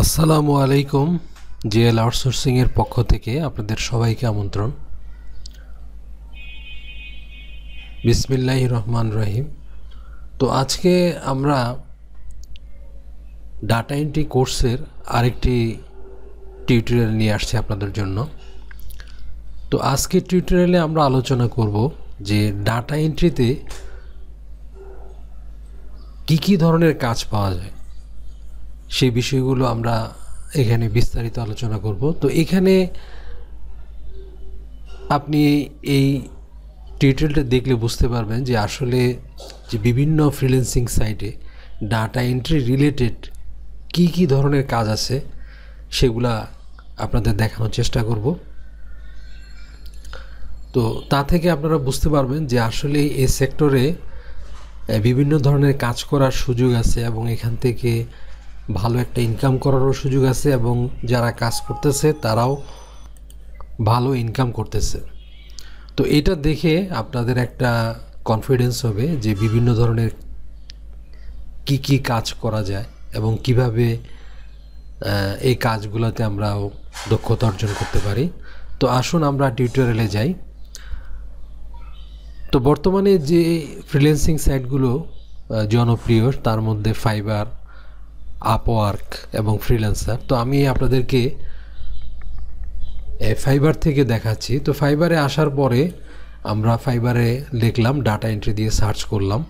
আসসালামু আলাইকুম। GL outsourcing এর পক্ষ থেকে আপনাদের সবাইকে আমন্ত্রণ। বিসমিল্লাহির রহমানির রহিম। তো আজকে আমরা ডাটা এন্ট্রি কোর্সের আরেকটি টিউটোরিয়াল নিয়ে আসছি আপনাদের জন্য। তো আজকের টিউটোরিয়ালে আমরা আলোচনা করব যে ডাটা এন্ট্রিতে কি ধরনের কাজ পাওয়া যায়, সেই বিষয়গুলো আমরা এখানে বিস্তারিত আলোচনা করব। তো এখানে আপনি এই টিউটোরিয়ালটা দেখলে বুঝতে পারবেন যে আসলে যে বিভিন্ন ফ্রিল্যান্সিং সাইটে ডাটা এন্ট্রি রিলেটেড কি ধরনের কাজ আছে সেগুলা আপনাদের দেখানোর চেষ্টা করব। তো তা থেকে আপনারা বুঝতে পারবেন যে আসলে এই সেক্টরে বিভিন্ন ধরনের কাজ করার সুযোগ আছে এবং এখান থেকে ভালো একটা ইনকাম করারও সুযোগ আছে এবং যারা কাজ করতেছে তারাও ভালো ইনকাম করতেছে। তো এটা দেখে আপনাদের একটা কনফিডেন্স হবে যে বিভিন্ন ধরনের কি কাজ করা যায় এবং কিভাবে এই কাজগুলোতে আমরাও দক্ষতা অর্জন করতে পারি। তো আসুন আমরা টিউটোরিয়ালে যাই। তো বর্তমানে যে ফ্রিল্যান্সিং সাইটগুলো জনপ্রিয় তার মধ্যে ফাইবার, আপওয়ার্ক এবং ফ্রিল্যান্সার। তো আমি আপনাদেরকে ফাইবার থেকে দেখাচ্ছি। তো ফাইবারে আসার পরে আমরা ফাইবারে লিখলাম, ডাটা এন্ট্রি দিয়ে সার্চ করলাম।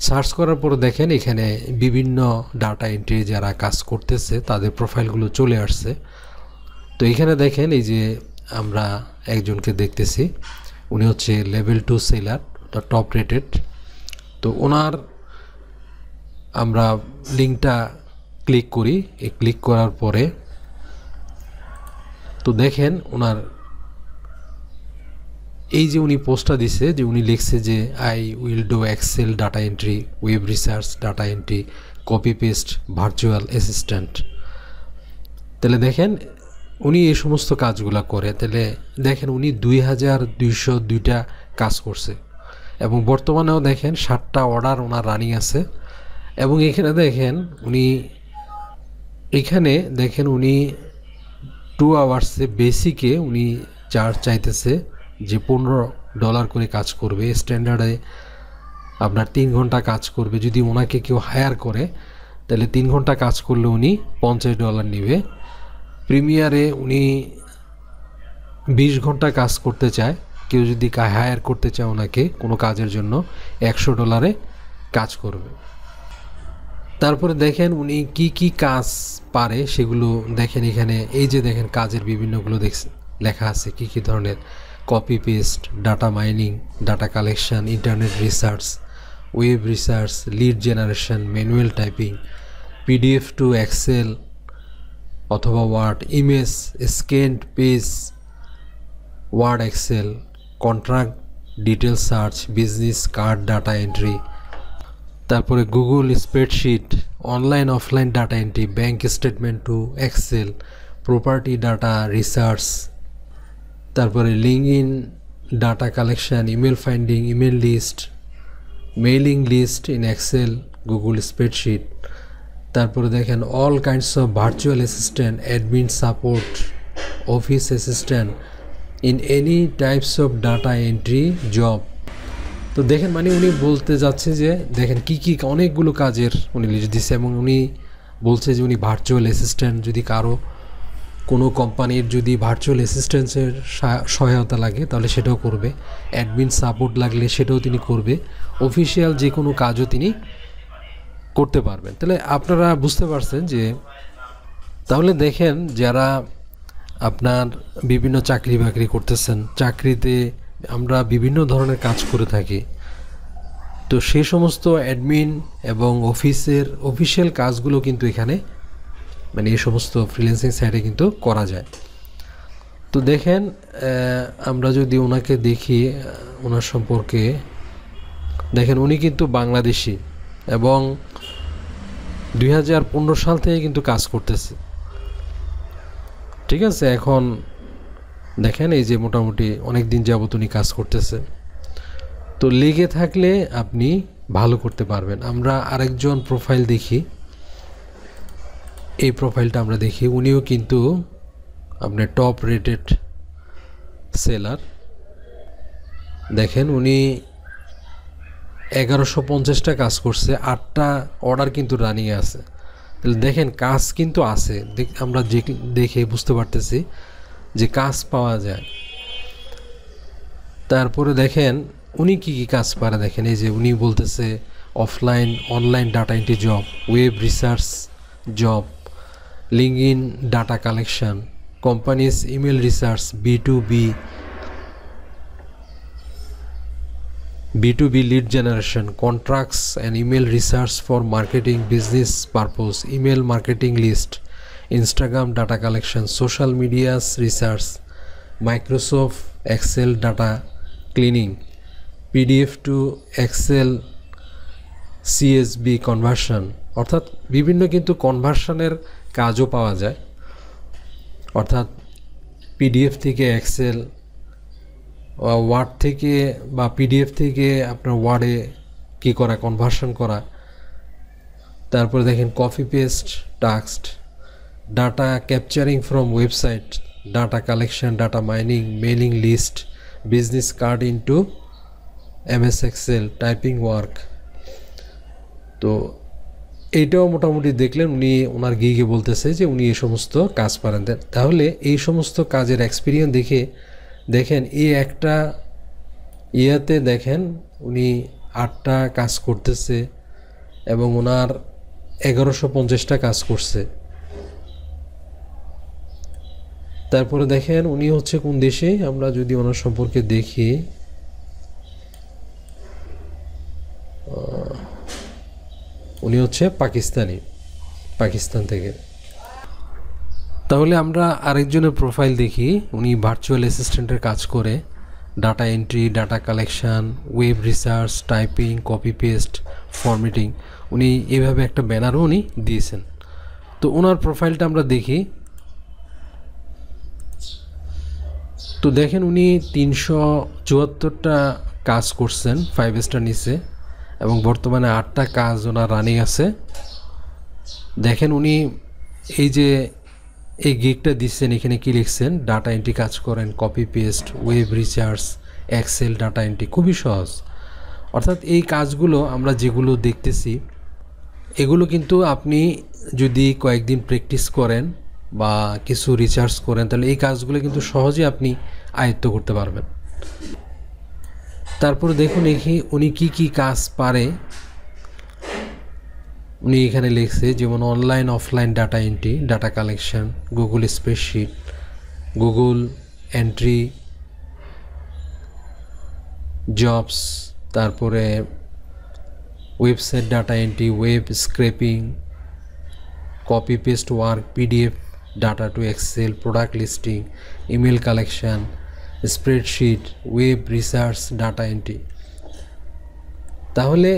সার্চ করার পরে দেখেন এখানে বিভিন্ন ডাটা এন্ট্রি যারা কাজ করতেছে তাদের প্রোফাইলগুলো চলে আসছে। তো এখানে দেখেন এই যে আমরা একজনকে দেখতেছি, উনি হচ্ছে লেভেল 2 সেলার, টপ রেটেড। তো ওনার আমরা লিঙ্কটা ক্লিক করি। এই ক্লিক করার পরে তো দেখেন ওনার এই যে উনি পোস্টটা দিছে, যে উনি লিখছে যে I will do Excel data entry, web research data entry, copy paste, virtual assistant. তাহলে দেখেন উনি এই সমস্ত কাজগুলো করে। তাহলে দেখেন উনি 2202টা কাজ করছে এবং বর্তমানেও দেখেন 7টা অর্ডার ওনার রানিং আছে। এবং এখানে দেখেন উনি 2 আওয়ার্সে বেসিকে উনি চার্জ চাইতেছে যে $15 করে কাজ করবে। স্ট্যান্ডার্ডে আপনার 3 ঘন্টা কাজ করবে। যদি ওনাকে কেউ হায়ার করে তাহলে 3 ঘন্টা কাজ করলে উনি $50 নেবে। প্রিমিয়ারে উনি 20 ঘন্টা কাজ করতে চায়। কেউ যদি হায়ার করতে চায় ওনাকে কোনো কাজের জন্য $100 কাজ করবে। তারপরে দেখেন উনি কি কাজ পারে সেগুলো দেখেন। এখানে এই যে দেখেন কাজের বিভিন্নগুলো লেখা আছে কি ধরনের: copy paste, data mining, data collection, internet research, web research, lead generation, manual typing, PDF to Excel অথবা Word, image, scanned page, Word Excel, contract detail search, business card data entry, তারপরে Google spreadsheet, online offline data entry, bank statement to Excel, property data research, তারপরে LinkedIn data collection, email finding, email list, mailing list in Excel, Google spreadsheet. তারপরে দেখেন all kinds of virtual assistant, admin support, office assistant in any types of data entry job. তো দেখেন উনি বলতে যাচ্ছে যে দেখেন কি অনেকগুলো কাজের উনি লিস্ট দিচ্ছে এবং উনি বলছে যে উনি ভার্চুয়াল অ্যাসিস্ট্যান্ট, যদি কারো কোনো কোম্পানির যদি ভার্চুয়াল অ্যাসিস্ট্যান্সের সহায়তা লাগে তাহলে সেটাও করবে, অ্যাডমিন সাপোর্ট লাগলে সেটাও তিনি করবে, অফিসিয়াল যে কোনো কাজও তিনি করতে পারবেন। তাহলে আপনারা বুঝতে পারছেন যে তাহলে দেখেন যারা আপনার বিভিন্ন চাকরি বাকরি করতেছেন, চাকরিতে আমরা বিভিন্ন ধরনের কাজ করে থাকি। তো সেই সমস্ত অ্যাডমিন এবং অফিসিয়াল কাজগুলো কিন্তু এখানে এই সমস্ত ফ্রিল্যান্সিং সাইটে কিন্তু করা যায়। তো দেখেন আমরা যদি ওনাকে দেখি, ওনার সম্পর্কে দেখেন উনি কিন্তু বাংলাদেশি এবং 2015 সাল থেকে কিন্তু কাজ করতেছে। ঠিক আছে, এখন দেখেন এই যে মোটামুটি অনেক দিন যাবত উনি কাজ করতেছে। তো লেগে থাকলে আপনি ভালো করতে পারবেন। আমরা আরেকজন প্রোফাইল দেখি। এই প্রোফাইলটা আমরা দেখি, উনিও কিন্তু আপনার টপ রেটেড সেলার। দেখেন উনি 1150টা কাজ করছে, 8টা অর্ডার কিন্তু রানিং আছে। তাহলে দেখেন কাজ কিন্তু আছে, আমরা দেখে বুঝতে পারতেছি যে কাজ পাওয়া যায়। তারপরে দেখেন উনি কি কি কাজ পারে, দেখেন এই যে উনি বলতেছে offline online data entry job, web research job, LinkedIn data collection, companies email research, B2B lead generation, contracts and email research for marketing business purpose, email marketing list, Instagram data collection, social media research, Microsoft Excel data cleaning, PDF to Excel CSV conversion, অর্থাৎ বিভিন্ন কিন্তু কনভার্সনের কাজও পাওয়া যায়। অর্থাৎ PDF থেকে Excel, word থেকে বা পিডিএফ থেকে আপনার ওয়ার্ডে কি করা, কনভার্সন করা। তারপরে দেখেন copy paste task, data capturing from website, data collection, data mining, mailing list, business card into MS Excel, typing work. তো এইটাও মোটামুটি দেখলেন উনি ওনার গিগে বলতেছে যে উনি এই সমস্ত কাজ পারেন। তাহলে এই সমস্ত কাজের এক্সপিরিয়েন্স দেখে দেখেন এই একটা ইয়াতে দেখেন উনি 8টা কাজ করতেছে এবং ওনার 1150টা কাজ করছে। তারপরে দেখেন উনি হচ্ছে কোন দেশে, আমরা যদি ওনার সম্পর্কে দেখি, উনি হচ্ছে পাকিস্তান থেকে। তাহলে আমরা আরেকজনের প্রোফাইল দেখি, উনি ভার্চুয়াল অ্যাসিস্ট্যান্টের কাজ করে, data entry, data collection, web research, typing, copy paste, formatting. উনি এইভাবে একটা ব্যানারও উনি দিয়েছেন। তো ওনার প্রোফাইলটা আমরা দেখি। তো দেখেন উনি 374টা কাজ করছেন 5 স্টার নিচে এবং বর্তমানে 8টা কাজ ওনার রানিং আছে। দেখেন উনি এই যে এই গিগটা দিচ্ছেন, এখানে কি লিখছেন, ডাটা এন্ট্রি কাজ করেন, copy paste, web research, excel data entry, খুবই সহজ। অর্থাৎ এই কাজগুলো আমরা যেগুলো দেখতেছি এগুলো কিন্তু আপনি যদি কয়েকদিন প্র্যাকটিস করেন বা কিছু রিসার্চ করেন তাহলে এই কাজগুলো কিন্তু সহজে আপনি আয়ত্ত করতে পারবেন। তারপরে দেখুন উনি কি কি কাজ পারে, উনি এখানে লিখছে যেমন online offline data entry, data collection, Google spreadsheet, Google entry jobs, তারপরে website data entry, web scraping, copy paste work, PDF data to Excel, product listing, email collection, spreadsheet, web research, data entry. তাহলে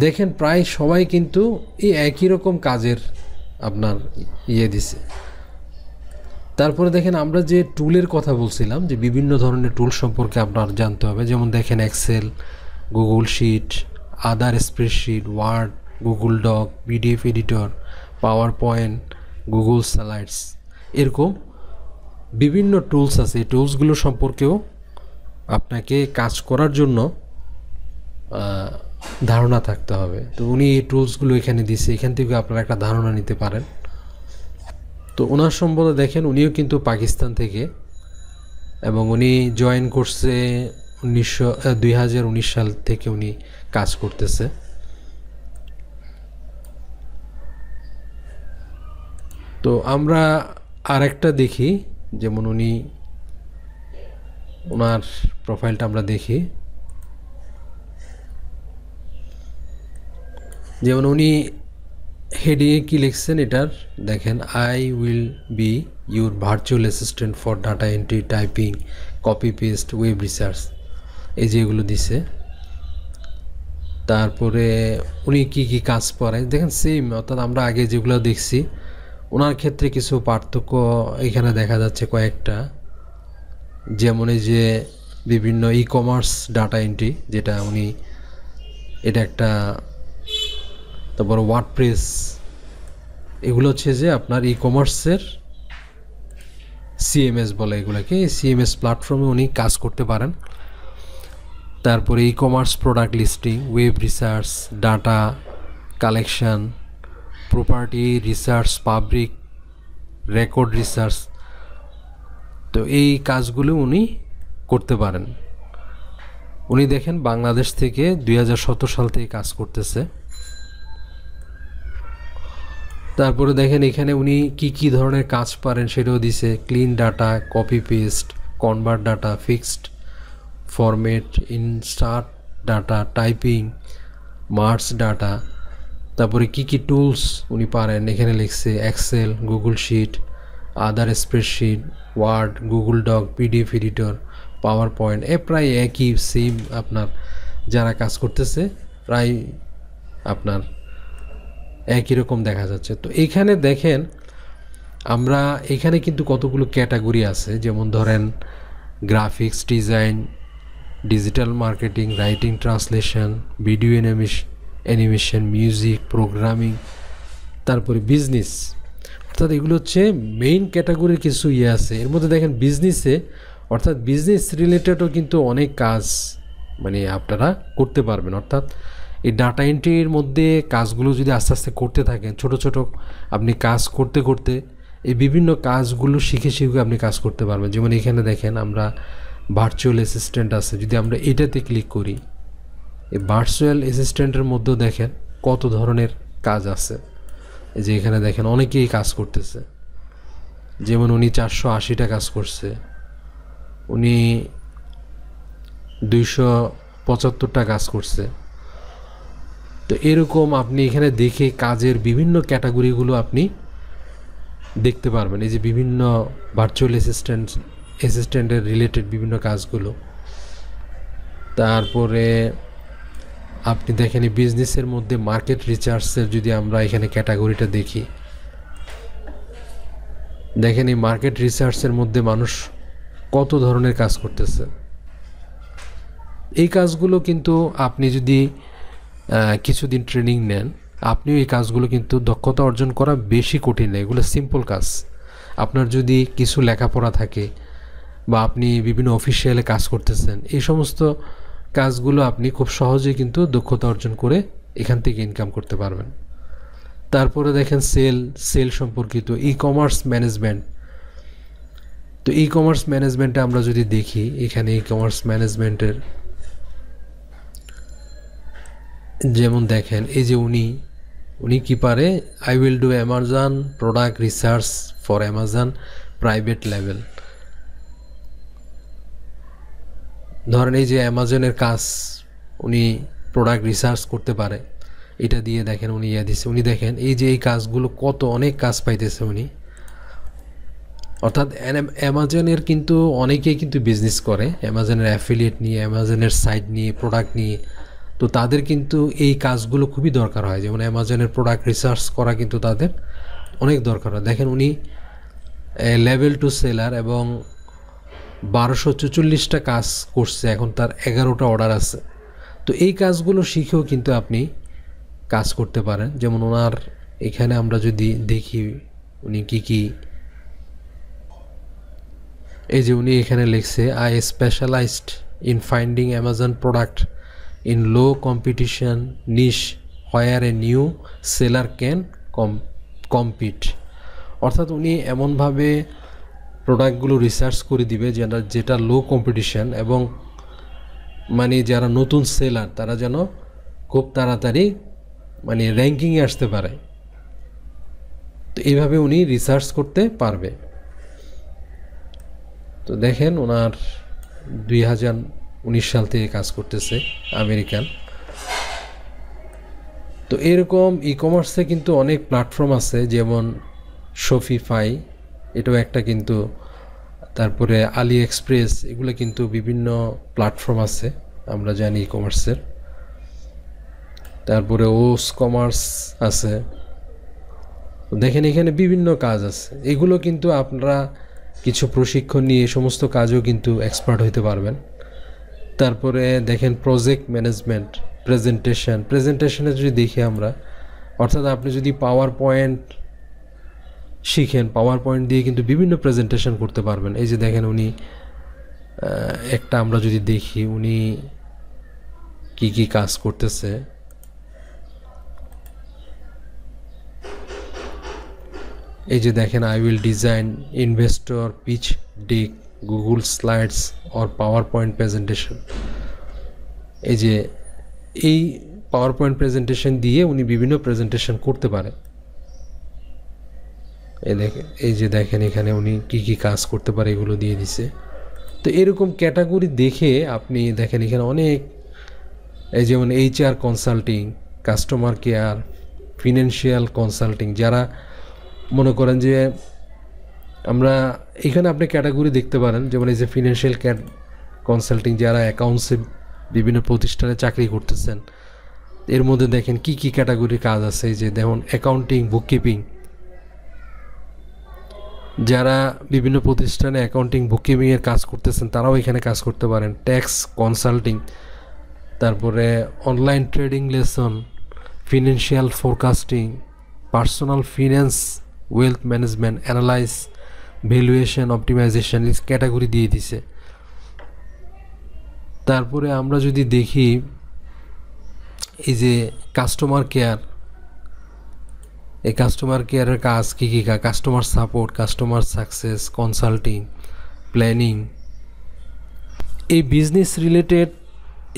দেখেন প্রায় সবাই কিন্তু এই একই রকম কাজের আপনার দিছে। তারপরে দেখেন আমরা যে টুলের কথা বলছিলাম যে বিভিন্ন ধরনের টুল সম্পর্কে আপনার জানতে হবে, যেমন দেখেন Excel, Google sheet, other spreadsheet, Word, Google doc, PDF editor, power point, Google slides, এরকম বিভিন্ন টুলস আছে। এই টুলসগুলো সম্পর্কেও আপনাকে কাজ করার জন্য ধারণা থাকতে হবে। তো উনি এই টুলসগুলো এখানে দিচ্ছে, এখান থেকে আপনারা একটা ধারণা নিতে পারেন। তো ওনার সম্বন্ধে দেখেন উনিও কিন্তু পাকিস্তান থেকে এবং উনি জয়েন করছে 2019 সাল থেকে উনি কাজ করতেছে। তো আমরা আরেকটা দেখি, যেমন ওনার প্রোফাইলটা আমরা দেখি, যেমন উনি হেডিংয়ে কি লিখছেন এটার দেখেন, I will be your virtual assistant for data entry, typing, copy paste, web research, এই যে এগুলো দিছে। তারপরে উনি কি কি কাজ করায় দেখেন সেম, অর্থাৎ আমরা আগে যেগুলো দেখছি ওনার ক্ষেত্রে কিছু পার্থক্য এখানে দেখা যাচ্ছে কয়েকটা। যেমন এই যে বিভিন্ন ই কমার্স ডাটা এন্ট্রি, যেটা এটা একটা তারপর ওয়ার্ডপ্রেস, এগুলো হচ্ছে যে আপনার ই কমার্সের সিএমএস বলে এগুলোকে, এই সিএমএস প্ল্যাটফর্মে উনি কাজ করতে পারেন। তারপরে e commerce product listing, web research, data collection, property research, public record research, তো এই কাজগুলো উনি করতে পারেন। উনি দেখেন বাংলাদেশ থেকে 2017 সাল থেকে কাজ করতেছে। তারপরে দেখেন এখানে উনি কি কি ধরনের কাজ পারেন সেটাও দিছে, clean data, copy paste, convert data, fixed format, insert data, typing, merge data. তারপরে কি কি টুলস উনি পারেন এখানে লিখছে, Excel, Google sheet, other spreadsheet, Word, Google doc, PDF editor, power point, প্রায় একই সেম আপনার যারা কাজ করতেছে প্রায় আপনার একই রকম দেখা যাচ্ছে। তো এখানে দেখেন আমরা এখানে কিন্তু কতগুলো ক্যাটাগরি আছে, যেমন ধরেন graphics design, digital marketing, writing translation, video animation, music, programming, তারপরে বিজনেস। অর্থাৎ এগুলো হচ্ছে মেইন ক্যাটাগরির কিছু আছে। এর মধ্যে দেখেন বিজনেসে, অর্থাৎ বিজনেস রিলেটেডও কিন্তু অনেক কাজ মানে আপনারা করতে পারবেন। অর্থাৎ এই ডাটা এন্ট্রির মধ্যে কাজগুলো যদি আস্তে আস্তে করতে থাকেন, ছোট ছোট আপনি কাজ করতে করতে এই বিভিন্ন কাজগুলো শিখে শিখে আপনি কাজ করতে পারবেন। যেমন এখানে দেখেন আমরা ভার্চুয়াল অ্যাসিস্ট্যান্ট আছে, যদি আমরা এটাতে ক্লিক করি, এই ভার্চুয়াল অ্যাসিস্ট্যান্টের মধ্যেও দেখেন কত ধরনের কাজ আছে। এই যে এখানে দেখেন অনেকেই কাজ করতেছে, যেমন উনি 480টা কাজ করছে, উনি 275টা কাজ করছে। তো এরকম আপনি এখানে দেখে কাজের বিভিন্ন ক্যাটাগরিগুলো আপনি দেখতে পারবেন। এই যে বিভিন্ন ভার্চুয়াল অ্যাসিস্ট্যান্টের রিলেটেড বিভিন্ন কাজগুলো। তারপরে আপনি দেখেন এই বিজনেসের মধ্যে মার্কেট রিসার্চের যদি আমরা এখানে ক্যাটাগরিটা দেখি, দেখেন এই মার্কেট রিসার্চের মধ্যে মানুষ কত ধরনের কাজ করতেছে। এই কাজগুলো কিন্তু আপনি যদি কিছুদিন ট্রেনিং নেন, আপনিও এই কাজগুলো কিন্তু দক্ষতা অর্জন করা বেশি কঠিন না, এগুলো সিম্পল কাজ। আপনার যদি কিছু লেখাপড়া থাকে বা আপনি বিভিন্ন অফিসিয়ালে কাজ করতেছেন, এই সমস্ত কাজগুলো আপনি খুব সহজেই কিন্তু দক্ষতা অর্জন করে এখান থেকে ইনকাম করতে পারবেন। তারপরে দেখেন সেল সম্পর্কিত, ই কমার্স ম্যানেজমেন্ট। তো ই কমার্স ম্যানেজমেন্টে আমরা যদি দেখি, এখানে ই কমার্স ম্যানেজমেন্টের যেমন দেখেন এই যে উনি কি পারে, I will do Amazon product research for Amazon private level. ধরেন এই যে অ্যামাজনের কাজ উনি প্রোডাক্ট রিসার্চ করতে পারে, এটা দিয়ে দেখেন উনি দিচ্ছে। উনি দেখেন এই যে এই কাজগুলো কত অনেক কাজ পাইতেছে উনি। অর্থাৎ অ্যামাজনের কিন্তু অনেকেই কিন্তু বিজনেস করে, অ্যামাজনের অ্যাফিলিয়েট নিয়ে, অ্যামাজনের সাইট নিয়ে, প্রোডাক্ট নিয়ে। তো তাদের কিন্তু এই কাজগুলো খুবই দরকার হয়, যেমন অ্যামাজনের প্রোডাক্ট রিসার্চ করা কিন্তু তাদের অনেক দরকার হয়। দেখেন উনি লেভেল 2 সেলার এবং 1244টা কাজ করছে, এখন তার 11টা অর্ডার আছে। তো এই কাজগুলো শিখেও কিন্তু আপনি কাজ করতে পারেন। যেমন ওনার এখানে আমরা যদি দেখি উনি কি এই যে উনি এখানে লিখছে, I specialized in finding Amazon product in low competition niche where a new seller can compete. অর্থাৎ উনি এমনভাবে প্রোডাক্টগুলো রিসার্চ করে দিবে যেটা লো কম্পিটিশন এবং মানে যারা নতুন সেলার তারা যেন খুব তাড়াতাড়ি মানে র্যাঙ্কিংয়ে আসতে পারে। তো এইভাবে উনি রিসার্চ করতে পারবে। তো দেখেন ওনার 2019 সাল থেকে কাজ করতেছে, আমেরিকান। তো এরকম ই কমার্সে কিন্তু অনেক প্ল্যাটফর্ম আছে, যেমন শপিফাই, এটাও একটা কিন্তু, তারপরে আলি এক্সপ্রেস, এগুলো কিন্তু বিভিন্ন প্ল্যাটফর্ম আছে আমরা জানি ই কমার্সের। তারপরে ওস কমার্স আছে। দেখেন এখানে বিভিন্ন কাজ আছে, এগুলো কিন্তু আপনারা কিছু প্রশিক্ষণ নিয়ে সমস্ত কাজও কিন্তু এক্সপার্ট হতে পারবেন। তারপরে দেখেন প্রজেক্ট ম্যানেজমেন্ট, প্রেজেন্টেশনে যদি দেখি আমরা, অর্থাৎ আপনি যদি পাওয়ার পয়েন্ট শিখেন, পাওয়ার পয়েন্ট দিয়ে কিন্তু বিভিন্ন প্রেজেন্টেশন করতে পারবেন। এই যে দেখেন উনি একটা আমরা যদি দেখি উনি কি কি কাজ করতেছে। এই যে দেখেন, I will design investor pitch deck, Google slides or PowerPoint presentation. এই যে এই পাওয়ার পয়েন্ট প্রেজেন্টেশন দিয়ে উনি বিভিন্ন প্রেজেন্টেশন করতে পারে। এই যে দেখেন এখানে উনি কি কি কাজ করতে পারে এগুলো দিয়ে দিছে। তো এরকম ক্যাটাগরি দেখে আপনি দেখেন এখানে অনেক, এই যেমন HR consulting, customer care, financial consulting, যারা মনে করেন যে আমরা এখানে আপনি ক্যাটাগরি দেখতে পারেন, যেমন এই যে ফিনান্সিয়াল কনসাল্টিং, যারা অ্যাকাউন্টসে বিভিন্ন প্রতিষ্ঠানে চাকরি করতেছেন। এর মধ্যে দেখেন কি কি ক্যাটাগরির কাজ আছে। এই যে দেখুন অ্যাকাউন্টিং, বুককিপিং, যারা বিভিন্ন প্রতিষ্ঠানে অ্যাকাউন্টিং বুককিপিংয়ের কাজ করতেছেন তারাও এখানে কাজ করতে পারেন। ট্যাক্স কনসাল্টিং, তারপরে online trading lesson, financial forecasting, personal finance, wealth management, analyze, valuation, optimization, এই ক্যাটাগরি দিয়ে দিছে। তারপরে আমরা যদি দেখি এই যে কাস্টমার কেয়ার, এই কাস্টমার কেয়ারের কাজ কী কী? Customer support, customer success, consulting, planning, এই বিজনেস রিলেটেড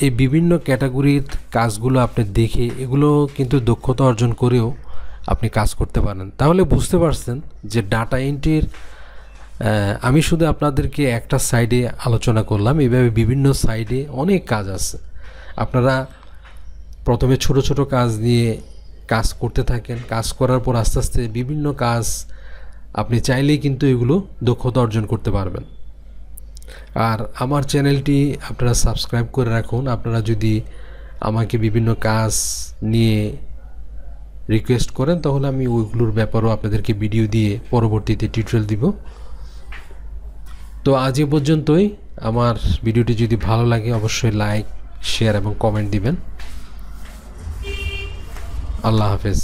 এই বিভিন্ন ক্যাটাগরির কাজগুলো আপনি দেখে এগুলো কিন্তু দক্ষতা অর্জন করেও আপনি কাজ করতে পারেন। তাহলে বুঝতে পারছেন যে ডাটা এন্ট্রির আমি শুধু আপনাদেরকে একটা সাইডে আলোচনা করলাম, এইভাবে বিভিন্ন সাইডে অনেক কাজ আছে। আপনারা প্রথমে ছোট ছোট কাজ নিয়ে কাজ করতে থাকেন, কাজ করার পর আস্তে আস্তে বিভিন্ন কাজ আপনি চাইলেই কিন্তু এগুলো দক্ষতা অর্জন করতে পারবেন। আর আমার চ্যানেলটি আপনারা সাবস্ক্রাইব করে রাখুন। আপনারা যদি আমাকে বিভিন্ন কাজ নিয়ে রিকোয়েস্ট করেন তাহলে আমি ওইগুলোর ব্যাপারেও আপনাদেরকে ভিডিও দিয়ে পরবর্তীতে টিউটোরিয়াল দিব। তো আজ এ পর্যন্তই। আমার ভিডিওটি যদি ভালো লাগে অবশ্যই লাইক, শেয়ার এবং কমেন্ট দিবেন। আল্লাহ হাফেজ।